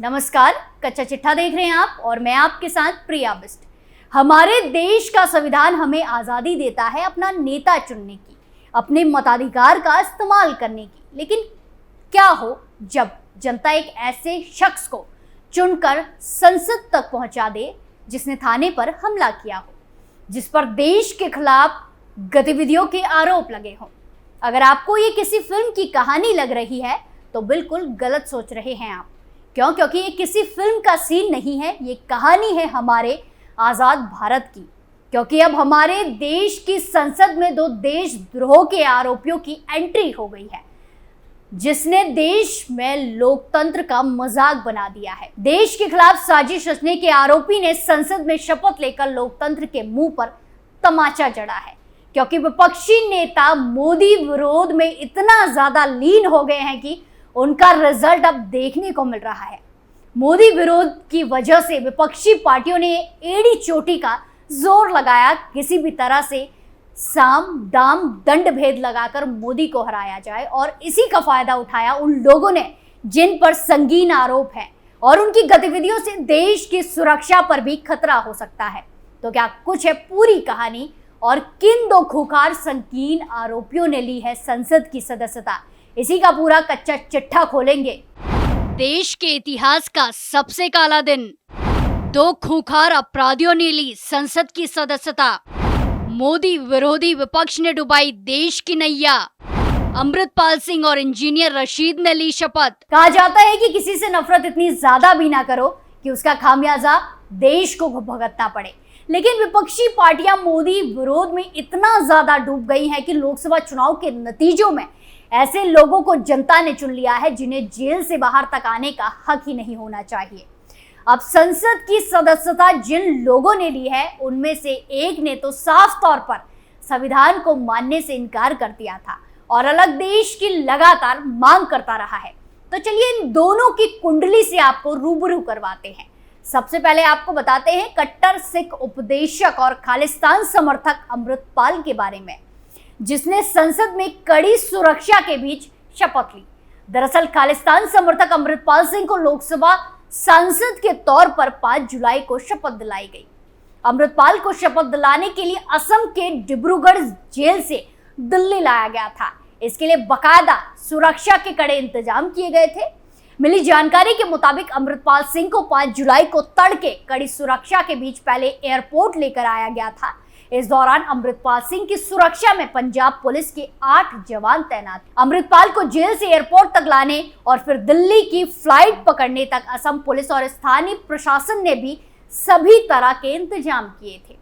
नमस्कार, कच्चा चिट्ठा देख रहे हैं आप और मैं आपके साथ प्रिया बिस्ट। हमारे देश का संविधान हमें आज़ादी देता है अपना नेता चुनने की, अपने मताधिकार का इस्तेमाल करने की। लेकिन क्या हो जब जनता एक ऐसे शख्स को चुनकर संसद तक पहुंचा दे जिसने थाने पर हमला किया हो, जिस पर देश के खिलाफ गतिविधियों के आरोप लगे हों। अगर आपको ये किसी फिल्म की कहानी लग रही है तो बिल्कुल गलत सोच रहे हैं आप। क्योंकि ये किसी फिल्म का सीन नहीं है, ये कहानी है हमारे आज़ाद भारत की। क्योंकि अब हमारे देश की संसद में दो देशद्रोह के आरोपियों की एंट्री हो गई है, जिसने देश में लोकतंत्र का मजाक बना दिया है। देश के खिलाफ साजिश रचने के आरोपी ने संसद में शपथ लेकर लोकतंत्र के मुंह पर तमाचा जड़ा है। क्योंकि विपक्षी नेता मोदी विरोध में इतना ज्यादा लीन हो गए हैं कि उनका रिजल्ट अब देखने को मिल रहा है। मोदी विरोध की वजह से विपक्षी पार्टियों ने एड़ी चोटी का जोर लगाया, किसी भी तरह से साम दाम दंड भेद लगाकर मोदी को हराया जाए। और इसी का फायदा उठाया उन लोगों ने जिन पर संगीन आरोप है और उनकी गतिविधियों से देश की सुरक्षा पर भी खतरा हो सकता है। तो क्या कुछ है पूरी कहानी और किन दो खूंखार संगीन आरोपियों ने ली है संसद की सदस्यता, इसी का पूरा कच्चा चिट्ठा खोलेंगे। देश के इतिहास का सबसे काला दिन, दो खूंखार अपराधियों ने ली संसद की सदस्यता। मोदी विरोधी विपक्ष ने डुबाई देश की नैया। अमृतपाल सिंह और इंजीनियर रशीद ने ली शपथ। कहा जाता है कि किसी से नफरत इतनी ज्यादा भी ना करो कि उसका खामियाजा देश को भुगतना पड़े। लेकिन विपक्षी पार्टियां मोदी विरोध में इतना ज्यादा डूब गई हैं कि लोकसभा चुनाव के नतीजों में ऐसे लोगों को जनता ने चुन लिया है जिन्हें जेल से बाहर तक आने का हक ही नहीं होना चाहिए। अब संसद की सदस्यता जिन लोगों ने ली है, उनमें से एक ने तो साफ तौर पर संविधान को मानने से इनकार कर दिया था और अलग देश की लगातार मांग करता रहा है। तो चलिए इन दोनों की कुंडली से आपको रूबरू करवाते हैं। सबसे पहले आपको बताते हैं कट्टर सिख उपदेशक और खालिस्तान समर्थक अमृतपाल के बारे में, जिसने संसद में कड़ी सुरक्षा के बीच शपथ ली। दरअसल खालिस्तान समर्थक अमृतपाल सिंह को लोकसभा सांसद के तौर पर 5 जुलाई को शपथ दिलाई गई। अमृतपाल को शपथ दिलाने के लिए असम के डिब्रूगढ़ जेल से दिल्ली लाया गया था। इसके लिए बाकायदा सुरक्षा के कड़े इंतजाम किए गए थे। मिली जानकारी के मुताबिक अमृतपाल सिंह को 5 जुलाई को तड़के कड़ी सुरक्षा के बीच पहले एयरपोर्ट लेकर आया गया था। इस दौरान अमृतपाल सिंह की सुरक्षा में पंजाब पुलिस के 8 जवान तैनात। अमृतपाल को जेल से एयरपोर्ट तक लाने और फिर दिल्ली की फ्लाइट पकड़ने तक असम पुलिस और स्थानीय प्रशासन ने भी सभी तरह के इंतजाम किए थे।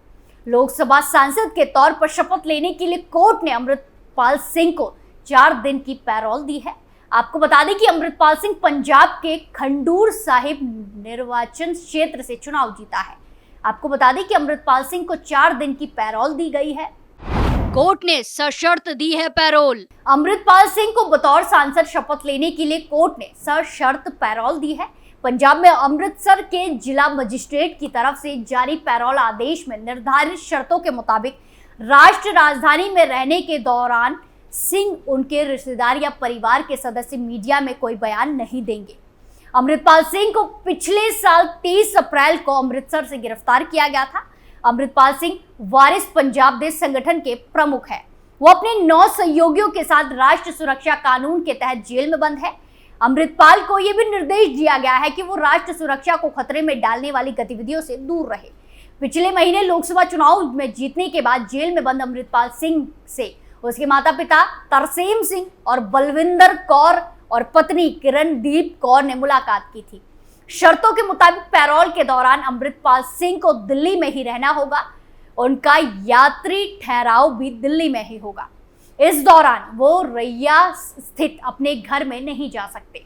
लोकसभा सांसद के तौर पर शपथ लेने के लिए कोर्ट ने अमृतपाल सिंह को 4 दिन की पैरोल दी है। आपको बता दें कि अमृतपाल सिंह पंजाब के खंडूर साहिब निर्वाचन क्षेत्र से चुनाव जीता है। आपको बता दें कि अमृतपाल सिंह को 4 दिन की पैरोल दी गई है। कोर्ट ने सशर्त दी है पैरोल। अमृतपाल सिंह को बतौर सांसद शपथ लेने के लिए कोर्ट ने सशर्त पैरोल दी है। पंजाब में अमृतसर के जिला मजिस्ट्रेट की तरफ से जारी पैरोल आदेश में निर्धारित शर्तों के मुताबिक राष्ट्र राजधानी में रहने के दौरान सिंह, उनके रिश्तेदार या परिवार के सदस्य मीडिया में कोई बयान नहीं देंगे। अमृतपाल सिंह को पिछले साल 30 अप्रैल को अमृतसर से गिरफ्तार किया गया था। अमृतपाल सिंह वारिस पंजाब देश संगठन के प्रमुख है। वो अपने 9 सहयोगियों के साथ राष्ट्रीय सुरक्षा कानून के तहत जेल में बंद है। अमृतपाल को यह भी निर्देश दिया गया है कि वो राष्ट्रीय सुरक्षा को खतरे में डालने वाली गतिविधियों से दूर रहे। पिछले महीने लोकसभा चुनाव में जीतने के बाद जेल में बंद अमृतपाल सिंह से उसके माता पिता तरसेम सिंह और बलविंदर कौर और पत्नी किरणदीप कौर ने मुलाकात की थी। शर्तों के मुताबिक पैरोल के दौरान अमृतपाल सिंह को दिल्ली में ही रहना होगा। उनका यात्री ठहराव भी दिल्ली में ही होगा। इस दौरान वो रैया स्थित अपने घर में नहीं जा सकते,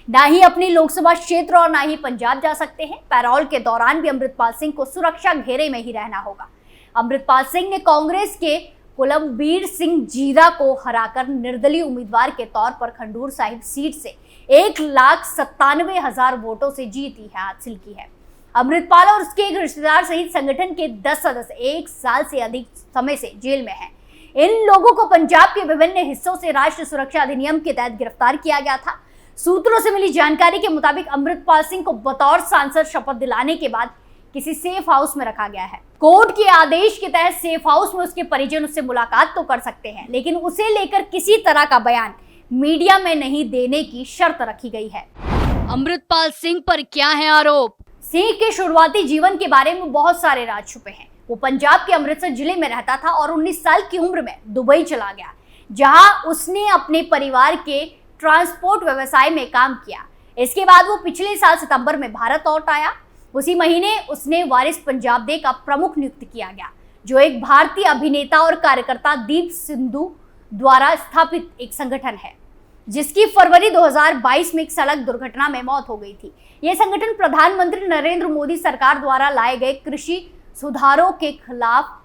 ना ही अपने लोकसभा क्षेत्र और ना ही पंजाब जा सकते हैं। पैरोल के दौरान भी अमृतपाल सिंह को सुरक्षा घेरे में ही रहना होगा। अमृतपाल सिंह ने कांग्रेस के कुलमबीर सिंह जीरा को हराकर निर्दलीय उम्मीदवार के तौर पर खंडूर साहिब सीट से 1,97,000 वोटों से जीती है हासिल की है। अमृतपाल और उसके एक रिश्तेदार सहित संगठन के 10 सदस्य 1 साल से अधिक समय से जेल में हैं। इन लोगों को पंजाब के विभिन्न हिस्सों से राष्ट्रीय सुरक्षा अधिनियम के तहत गिरफ्तार किया गया था। सूत्रों से मिली जानकारी के मुताबिक अमृतपाल सिंह को बतौर सांसद शपथ दिलाने के बाद किसी सेफ हाउस में रखा गया है। कोर्ट के आदेश के तहत सेफ हाउस में उसके परिजन उससे मुलाकात तो कर सकते हैं, लेकिन उसे लेकर किसी तरह का बयान मीडिया में नहीं देने की शर्त रखी गई है। अमृतपाल सिंह पर क्या है आरोप? सिंह के शुरुआती जीवन के बारे में बहुत सारे राज छुपे हैं। वो पंजाब के अमृतसर जिले में रहता था और 19 साल की उम्र में दुबई चला गया, जहां उसने अपने परिवार के ट्रांसपोर्ट व्यवसाय में काम किया। इसके बाद वो पिछले साल सितंबर में भारत लौट आया। उसी महीने उसने वारिस पंजाब डे का प्रमुख नियुक्त किया गया, जो एक भारतीय अभिनेता और कार्यकर्ता दीप सिंधु द्वारा स्थापित एक संगठन है, जिसकी फरवरी 2022 में एक सड़क दुर्घटना में मौत हो गई थी। यह संगठन प्रधानमंत्री नरेंद्र मोदी सरकार द्वारा लाए गए कृषि सुधारों के खिलाफ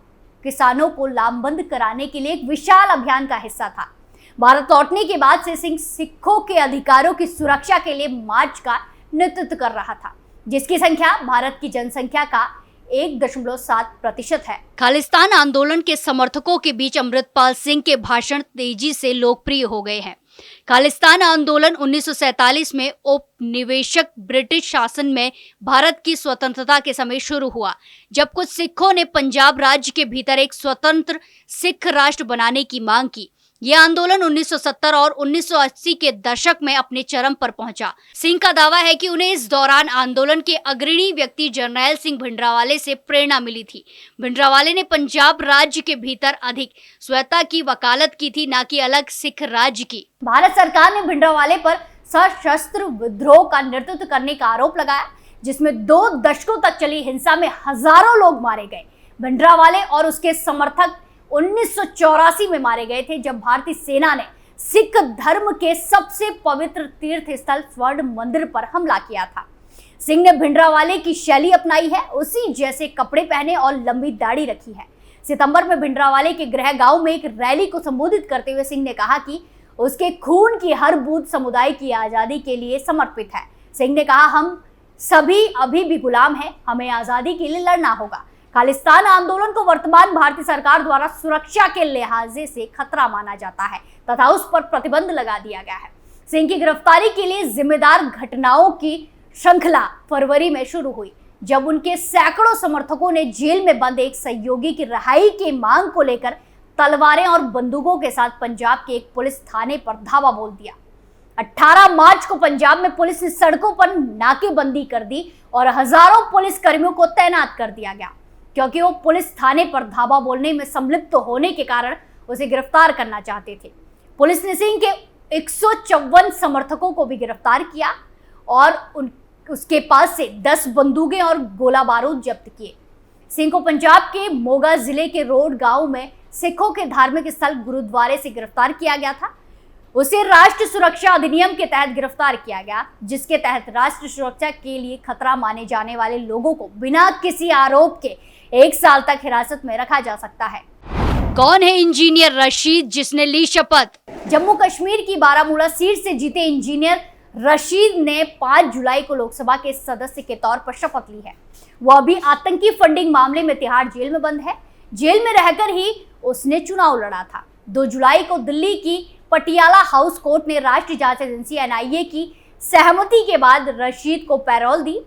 किसानों को लामबंद कराने के लिए एक विशाल अभियान का हिस्सा था। भारत लौटने के बाद से सिंह सिखों के अधिकारों की सुरक्षा के लिए मार्च का नेतृत्व कर रहा था, जिसकी संख्या भारत की जनसंख्या का 1.7% है। खालिस्तान आंदोलन के समर्थकों के बीच अमृतपाल सिंह के भाषण तेजी से लोकप्रिय हो गए हैं। खालिस्तान आंदोलन 1947 में औपनिवेशिक ब्रिटिश शासन में भारत की स्वतंत्रता के समय शुरू हुआ, जब कुछ सिखों ने पंजाब राज्य के भीतर एक स्वतंत्र सिख राष्ट्र बनाने की मांग की। यह आंदोलन 1970 और 1980 के दशक में अपने चरम पर पहुंचा। सिंह का दावा है कि उन्हें इस दौरान आंदोलन के अग्रणी व्यक्ति जरनैल सिंह भिंडरावाले से प्रेरणा मिली थी। भिंडरावाले ने पंजाब राज्य के भीतर अधिक स्वायत्तता की वकालत की थी, न कि अलग सिख राज्य की। भारत सरकार ने भिंडरावाले पर सशस्त्र विद्रोह का नेतृत्व करने का आरोप लगाया, जिसमें 2 दशकों तक चली हिंसा में हजारों लोग मारे गए। भिंडरावाले और उसके समर्थक 1984 में मारे गए थे, जब भारतीय सेना ने सिख धर्म के सबसे पवित्र तीर्थ स्थल स्वर्ण मंदिर पर हमला किया था। सिंह ने भिंडरावाले की शैली अपनाई है, उसी जैसे कपड़े पहने और लंबी दाढ़ी रखी है। सितंबर में भिंडरावाले के गृह गांव में एक रैली को संबोधित करते हुए सिंह ने कहा कि उसके खून की हर बूंद समुदाय की आजादी के लिए समर्पित है। सिंह ने कहा, हम सभी अभी भी गुलाम हैं, हमें आजादी के लिए लड़ना होगा। खालिस्तान आंदोलन को वर्तमान भारतीय सरकार द्वारा सुरक्षा के लिहाजे से खतरा माना जाता है तथा उस पर प्रतिबंध लगा दिया गया है। सिंह की गिरफ्तारी के लिए जिम्मेदार घटनाओं की श्रृंखला फरवरी में शुरू हुई, जब उनके सैकड़ों समर्थकों ने जेल में बंद एक सहयोगी की रिहाई की मांग को लेकर तलवारें और बंदूकों के साथ पंजाब के एक पुलिस थाने पर धावा बोल दिया। 18 मार्च को पंजाब में पुलिस ने सड़कों पर नाकेबंदी कर दी और हजारों पुलिस कर्मियों को तैनात कर दिया गया, क्योंकि वो पुलिस थाने पर धावा बोलने में संलिप्त होने के कारण उसे गिरफ्तार करना चाहते थे। पुलिस ने सिंह के 154 समर्थकों को भी गिरफ्तार किया और उसके पास से 10 बंदूकें और गोला बारूद जब्त किए। सिंह को पंजाब के मोगा जिले के रोड गांव में सिखों के धार्मिक स्थल गुरुद्वारे से गिरफ्तार किया गया था। उसे राष्ट्रीय सुरक्षा अधिनियम के तहत गिरफ्तार किया गया, जिसके तहत राष्ट्रीय सुरक्षा के लिए खतरा माने जाने वाले लोगों को बिना किसी आरोप के 1 साल तक हिरासत में रखा जा सकता है। कौन है इंजीनियर रशीद, जिसने ली शपथ? जम्मू कश्मीर की बारामूला सीट से जीते इंजीनियर रशीद ने 5 जुलाई को लोकसभा के सदस्य के तौर पर शपथ ली है। वह अभी आतंकी फंडिंग मामले में तिहाड़ जेल में बंद है। जेल में रहकर ही उसने चुनाव लड़ा था। 2 जुलाई को दिल्ली की पटियाला हाउस कोर्ट ने राष्ट्रीय जांच एजेंसी NIA की सहमति के बाद रशीद को पैरोल दी।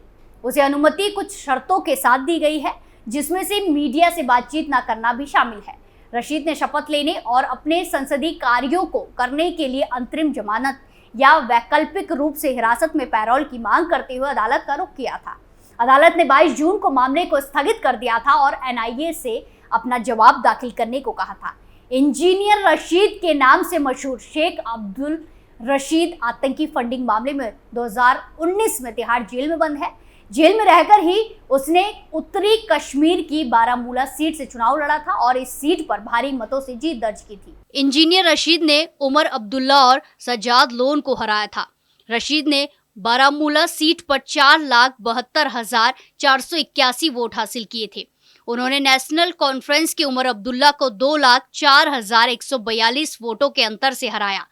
उसे अनुमति कुछ शर्तों के साथ दी गई है, जिसमें से मीडिया से बातचीत न करना भी शामिल है। रशीद ने शपथ लेने और अपने संसदीय कार्यों को करने के लिए अंतरिम जमानत या वैकल्पिक रूप से हिरासत में पैरोल की मांग करते हुए अदालत का रुख किया था। अदालत ने 22 जून को मामले को स्थगित कर दिया था और NIA से अपना जवाब दाखिल करने को कहा था। इंजीनियर रशीद के नाम से मशहूर शेख अब्दुल रशीद आतंकी फंडिंग मामले में 2019 में तिहाड़ जेल में बंद है। जेल में रहकर ही उसने उत्तरी कश्मीर की बारामूला सीट से चुनाव लड़ा था और इस सीट पर भारी मतों से जीत दर्ज की थी। इंजीनियर रशीद ने उमर अब्दुल्ला और सज्जाद लोन को हराया था। रशीद ने बारामूला सीट पर 4,72,481 वोट हासिल किए थे। उन्होंने नेशनल कॉन्फ्रेंस के उमर अब्दुल्ला को 2,04,142 वोटों के अंतर से हराया।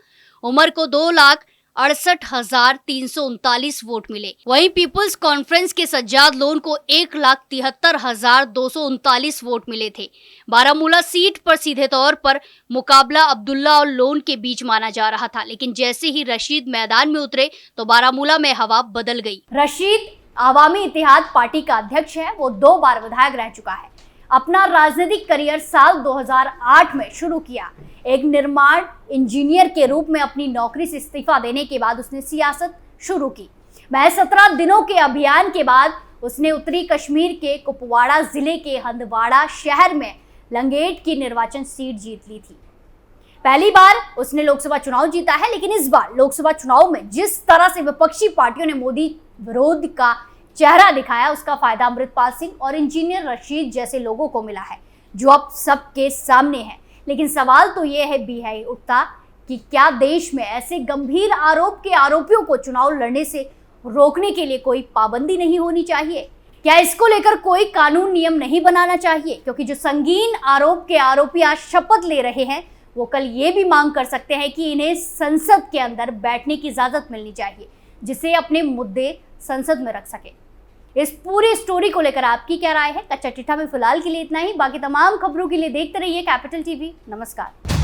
उमर को 2,00,000 68,339 वोट मिले। वहीं पीपुल्स कॉन्फ्रेंस के सज्जाद लोन को 1,73,239 वोट मिले थे। बारामूला सीट पर सीधे तौर पर मुकाबला अब्दुल्ला और लोन के बीच माना जा रहा था, लेकिन जैसे ही रशीद मैदान में उतरे तो बारामूला में हवा बदल गई। रशीद आवामी इत्तेहाद पार्टी का अध्यक्ष है। वो 2 बार विधायक रह चुका है। अपना राजनीतिक करियर साल 2008 में शुरू किया। एक निर्माण इंजीनियर के रूप में अपनी नौकरी से इस्तीफा देने के बाद उसने सियासत शुरू की। महज 17 दिनों के अभियान के बाद उसने उत्तरी कश्मीर के कुपवाड़ा जिले के हंदवाड़ा शहर में लंगेट की निर्वाचन सीट जीत ली थी। पहली बार उसने लोकसभा चुनाव जीता है, लेकिन इस बार लोकसभा चुनाव में जिस तरह से विपक्षी पार्टियों ने मोदी विरोध का चेहरा दिखाया, उसका फायदा अमृतपाल सिंह और इंजीनियर रशीद जैसे लोगों को मिला है, जो अब सबके सामने है। लेकिन सवाल तो ये है उठता कि क्या देश में ऐसे गंभीर आरोप के आरोपियों को चुनाव लड़ने से रोकने के लिए कोई पाबंदी नहीं होनी चाहिए? क्या इसको लेकर कोई कानून नियम नहीं बनाना चाहिए? क्योंकि जो संगीन आरोप के आरोपी आज शपथ ले रहे हैं, वो कल ये भी मांग कर सकते हैं कि इन्हें संसद के अंदर बैठने की इजाजत मिलनी चाहिए, जिससे अपने मुद्दे संसद में रख सके। इस पूरी स्टोरी को लेकर आपकी क्या राय है? कच्चा चिट्ठा में फिलहाल के लिए इतना ही। बाकी तमाम खबरों के लिए देखते रहिए कैपिटल टीवी। नमस्कार।